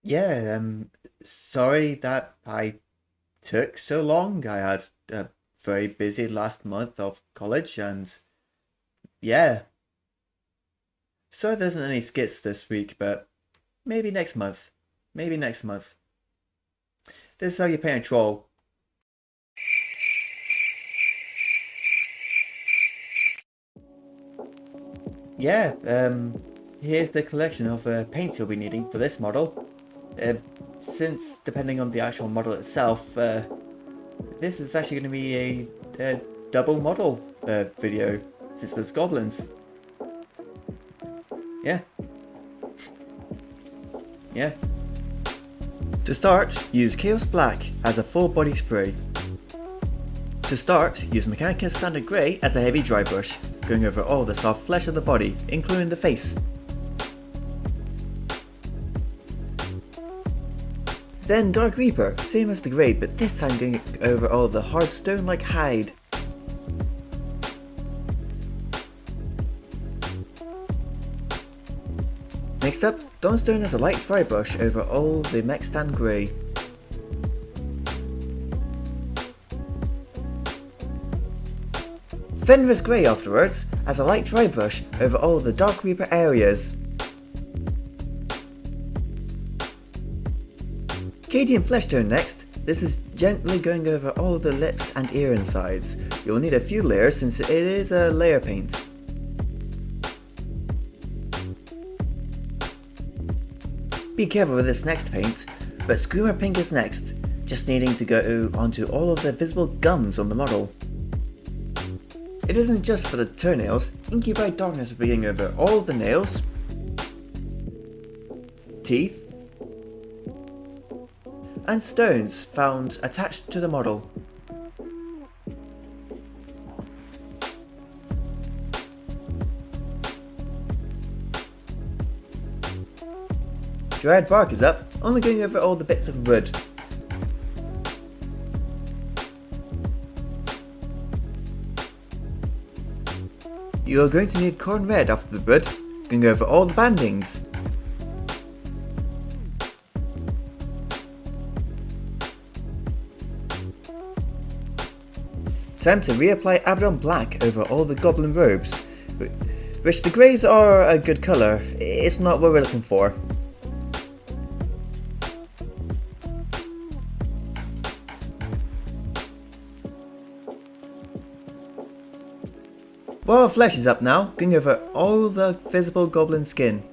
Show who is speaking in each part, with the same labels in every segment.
Speaker 1: Yeah, sorry that I took so long. I had a very busy last month of college and yeah, sorry there isn't any skits this week, but maybe next month. Maybe next month. This is how you pay a troll. Yeah, here's the collection of paints you'll be needing for this model. Uh, since, depending on the actual model itself, this is actually going to be a double model video, since there's goblins. Yeah, yeah. To start, use Chaos Black as a full body spray. To start, use Mechanica Standard Grey as a heavy dry brush, going over all the soft flesh of the body, including the face. Then Dark Reaper, same as the Grey, but this time going over all the hard stone-like hide. Next up, Dawnstone as a light dry brush over all the Mech Stand Grey. Fenris Grey afterwards, as a light dry brush over all the Dark Reaper areas. Cadian Flesh Tone next. This is gently going over all the lips and ear insides. You'll need a few layers since it is a layer paint. Be careful with this next paint, but Screamer Pink is next, just needing to go onto all of the visible gums on the model. It isn't just for the toenails, Incubi Darkness will be going over all the nails, teeth, and stones found attached to the model. Dried Bark is up, only going over all the bits of wood. You are going to need Corn Red after the wood, going over all the bandings. Time to reapply Abaddon Black over all the goblin robes, which the greys are a good colour, it's not what we're looking for. Well, Flesh is up now, going over all the visible goblin skin.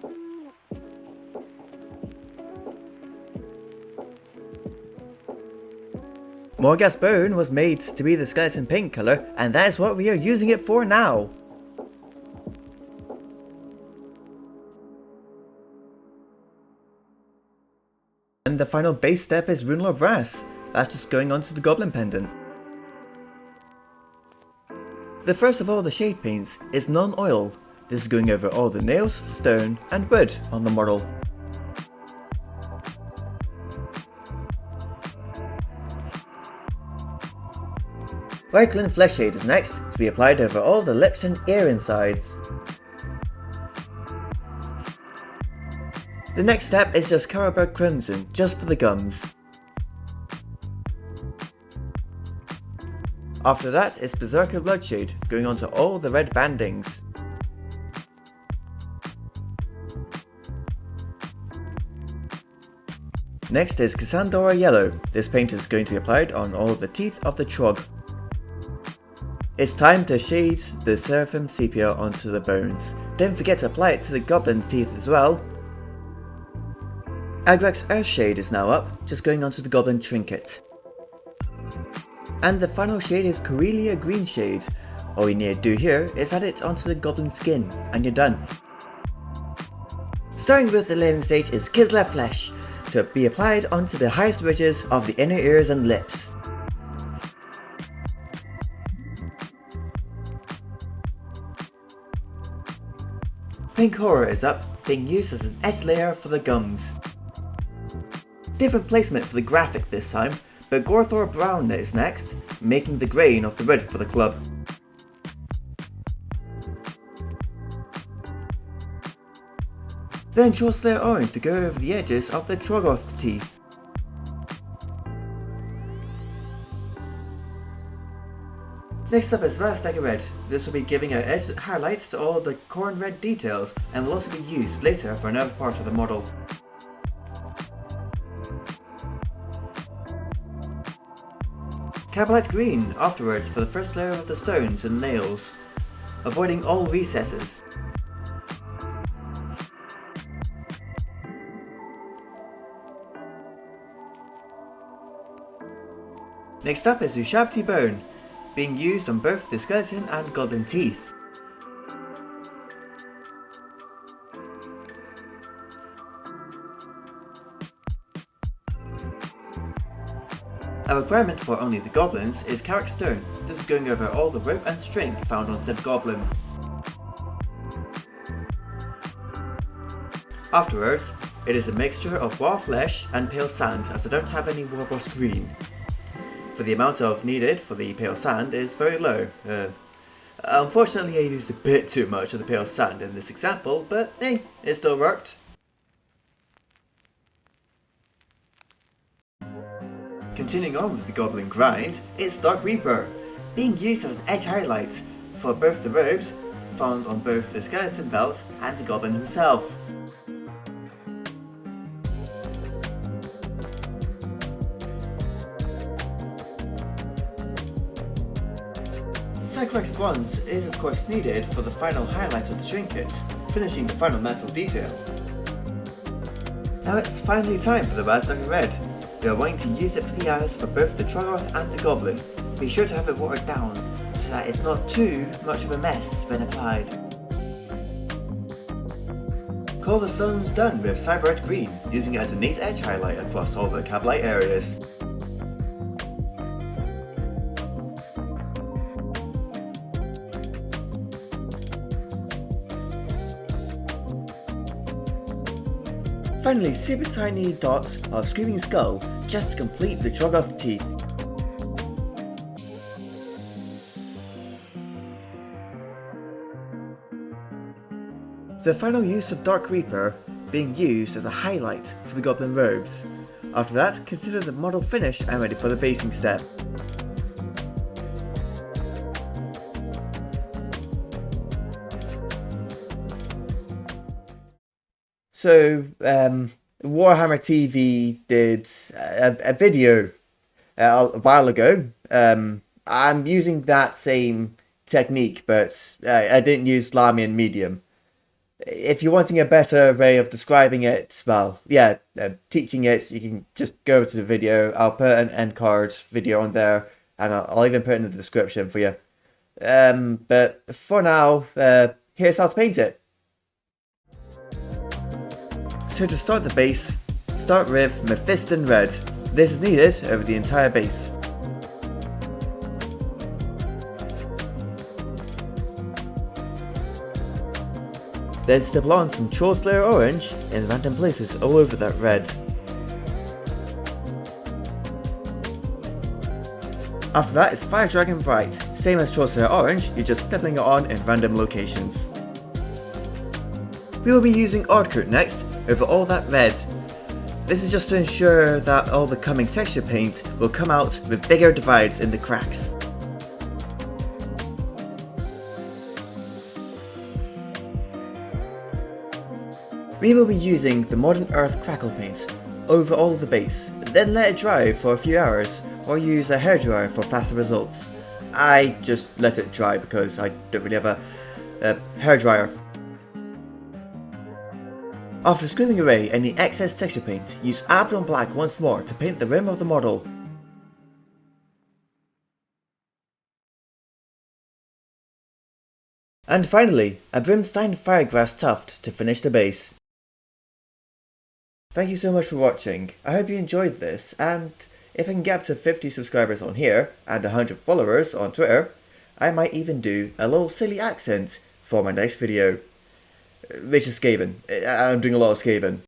Speaker 1: Morghast Bone was made to be the skeleton paint colour, and that is what we are using it for now. And the final base step is Runelord Brass. That's just going onto the goblin pendant. The first of all the shade paints is non-oil. This is going over all the nails, stone and wood on the model. Reiklin Flesh Shade is next, to be applied over all the lips and ear insides. The next step is just Carroburg Crimson, just for the gums. After that is Berserker Bloodshade, going onto all the red bandings. Next is Cassandra Yellow. This paint is going to be applied on all the teeth of the Trog. It's time to shade the Seraphim Sepia onto the bones. Don't forget to apply it to the goblin's teeth as well. Agrak's Earthshade is now up, just going onto the goblin trinket. And the final shade is Corellia Green Shade. All you need to do here is add it onto the goblin skin, and you're done. Starting with the layering stage is Kislev Flesh, to be applied onto the highest ridges of the inner ears and lips. Pink Horror is up, being used as an edge layer for the gums. Different placement for the graphic this time, but Gorthor Brown is next, making the grain of the wood for the club. Then choose layer orange to go over the edges of the Troggoth teeth. Next up is Rastacker Red. This will be giving out edge highlights to all the corn red details and will also be used later for another part of the model. Cabalite Green afterwards for the first layer of the stones and nails, avoiding all recesses. Next up is Ushabti Borne, being used on both the skeleton and goblin teeth. A requirement for only the goblins is Carrick Stone. This is going over all the rope and string found on said goblin. Afterwards, it is a mixture of raw flesh and pale sand, as I don't have any Warboss green. For the amount of needed for the pale sand is very low. Unfortunately I used a bit too much of the pale sand in this example, but hey, it still worked. Continuing on with the goblin grind, it's Dark Reaper, being used as an edge highlight for both the robes found on both the skeleton belts and the goblin himself. Cyclox Bronze is of course needed for the final highlights of the trinket, finishing the final metal detail. Now it's finally time for the Rastacker Red. We are wanting to use it for the eyes for both the Troggoth and the Goblin. Be sure to have it watered down so that it's not too much of a mess when applied. Call the stones done with Cyberite Green, using it as a neat edge highlight across all the Cabalite areas. Finally, super tiny dots of Screaming Skull just to complete the Troggoth teeth. The final use of Dark Reaper being used as a highlight for the Goblin robes. After that, consider the model finished and ready for the basing step. So, Warhammer TV did a video a while ago. I'm using that same technique, but I didn't use Lamian Medium. If you're wanting a better way of describing it, well, yeah, teaching it, you can just go to the video. I'll put an end card video on there, and I'll even put it in the description for you. But for now, here's how to paint it. So to start the base, start with Mephiston Red. This is needed over the entire base. Then stipple on some Choice Layer Orange in random places all over that red. After that is Fire Dragon Bright. Same as Choice Layer Orange, you're just stippling it on in random locations. We will be using Rockgut next, over all that red. This is just to ensure that all the coming texture paint will come out with bigger divides in the cracks. We will be using the Modern Earth Crackle paint over all the base, then let it dry for a few hours or use a hairdryer for faster results. I just let it dry because I don't really have a hairdryer. After scraping away any excess texture paint, use Abaddon Black once more to paint the rim of the model. And finally, a Brimstone Firegrass Tuft to finish the base. Thank you so much for watching. I hope you enjoyed this, and if I can get up to 50 subscribers on here and 100 followers on Twitter, I might even do a little silly accent for my next video. Which is Skaven. I'm doing a lot of Skaven.